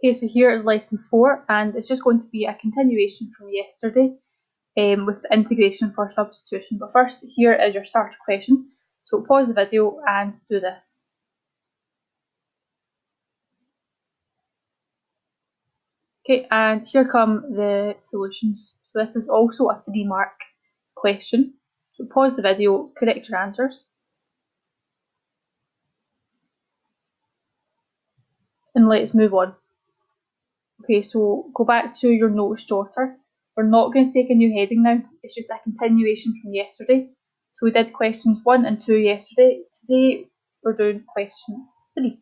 Okay, so here is lesson 4, and it's just going to be a continuation from yesterday with the integration for substitution. But first, here is your starter question. So pause the video and do this. Okay, and here come the solutions. So this is also a 3-mark question. So pause the video, correct your answers. And let's move on. Okay, so go back to your notes jotter. We're not going to take a new heading now, it's just a continuation from yesterday. So we did questions 1 and 2 yesterday. Today we're doing question 3.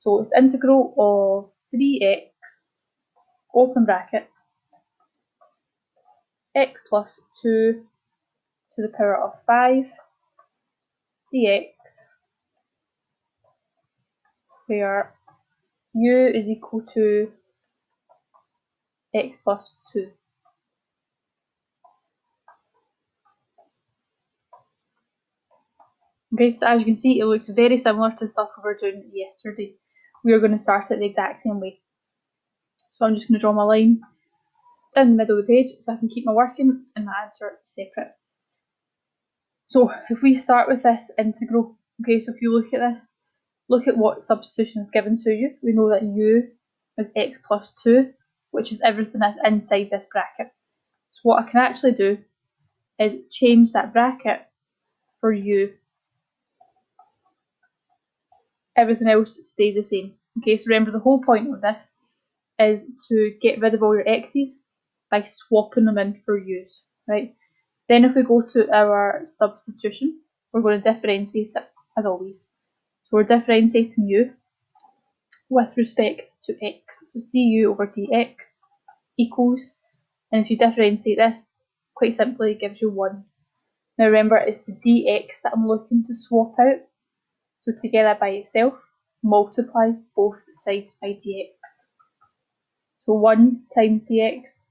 So it's integral of 3x, open bracket, x plus 2 to the power of 5 dx, where u is equal to x plus 2. Okay, so as you can see, it looks very similar to stuff we were doing yesterday. We are going to start it the exact same way. So I'm just going to draw my line down the middle of the page so I can keep my working and my answer separate. So if we start with this integral, okay, so if you look at this, look at what substitution is given to you. We know that u is x plus 2, which is everything that's inside this bracket. So what I can actually do is change that bracket for u. Everything else stays the same. Okay, so remember the whole point of this is to get rid of all your x's by swapping them in for u's, right? Then if we go to our substitution, we're going to differentiate it as always. So we're differentiating u with respect to x. So it's du over dx equals, and if you differentiate this, quite simply it gives you 1. Now remember, it's the dx that I'm looking to swap out. So to get that by itself, multiply both sides by dx. So 1 times dx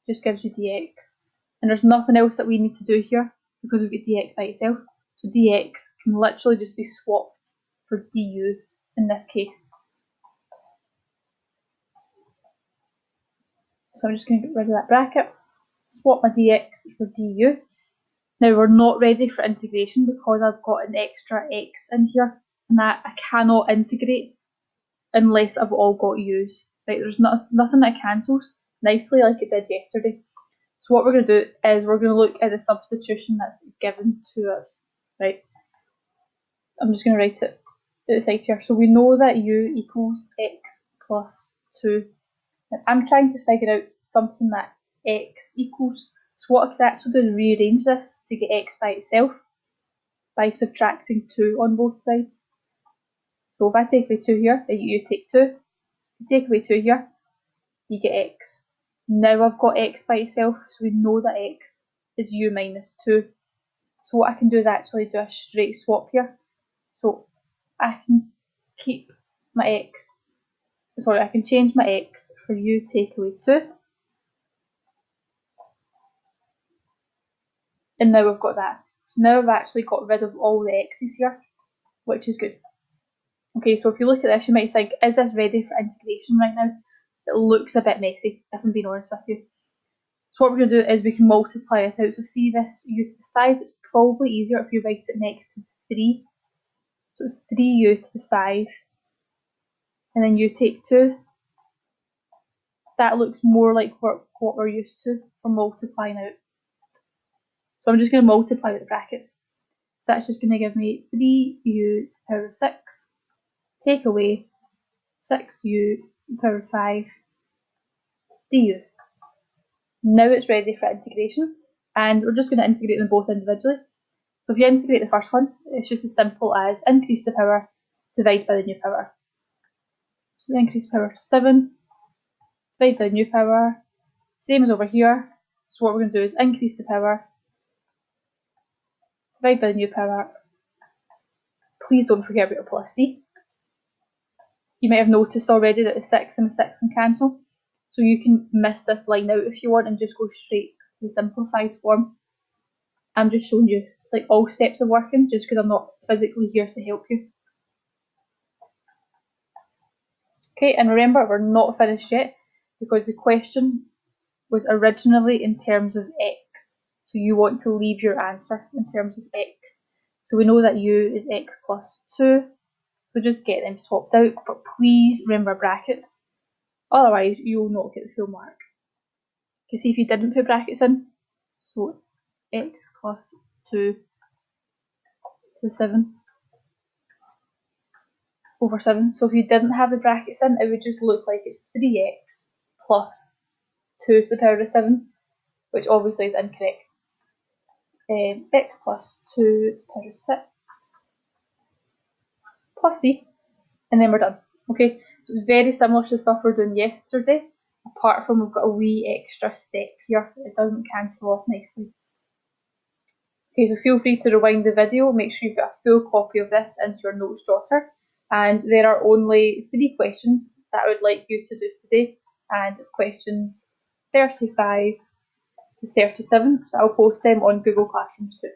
just gives you dx. And there's nothing else that we need to do here because we've got dx by itself. So dx can literally just be swapped for du in this case. So I'm just going to get rid of that bracket, swap my dx for du. Now we're not ready for integration because I've got an extra x in here, and that I cannot integrate unless I've all got u's. Right, there's nothing that cancels nicely like it did yesterday. So what we're going to do is we're going to look at the substitution that's given to us. Right, I'm just going to write it at the side here. So we know that u equals x plus 2. Now I'm trying to figure out something that x equals. So what I could actually do is rearrange this to get x by itself by subtracting 2 on both sides. So if I take away 2 here, you take 2. If you take away 2 here, you get x. Now I've got x by itself, so we know that x is u minus 2. So what I can do is actually do a straight swap here. So I can keep my x, I can change my x for u take away 2. And now we've got that. So now I've actually got rid of all the x's here, which is good. Okay, so if you look at this, you might think, is this ready for integration right now? It looks a bit messy, if I'm being honest with you. So what we're going to do is we can multiply this out. So see this u to the 5, it's probably easier if you write it next to 3. So it's 3u to the 5. And then you take 2. That looks more like what we're used to for multiplying out. So I'm just going to multiply with the brackets. So that's just going to give me 3u to the power of 6. Take away 6u to the power of 5 du. Now it's ready for integration, and we're just going to integrate them both individually. So if you integrate the first one, it's just as simple as increase the power, divide by the new power. So we increase power to 7, divide by the new power, same as over here. So what we're going to do is increase the power, divide by the new power. Please don't forget about your plus c. You might have noticed already that the 6 and the 6 can cancel. So you can miss this line out if you want and just go straight to the simplified form. I'm just showing you like all steps of working just because I'm not physically here to help you. Okay, and remember, we're not finished yet because the question was originally in terms of x. So you want to leave your answer in terms of x. So we know that u is x plus 2. So just get them swapped out, but please remember brackets. Otherwise, you'll not get the full mark. You see if you didn't put brackets in, so x plus 2 to 7 over 7. So if you didn't have the brackets in, it would just look like it's 3x plus 2 to the power of 7, which obviously is incorrect. X plus 2 to the power of 6 plus c, and then we're done. Okay, so it's very similar to the stuff we were doing yesterday, apart from we've got a wee extra step here. It doesn't cancel off nicely. Okay, so feel free to rewind the video, make sure you've got a full copy of this into your notes jotter. And there are only 3 questions that I would like you to do today, and it's questions 35 to 37, so I'll post them on Google Classrooms too.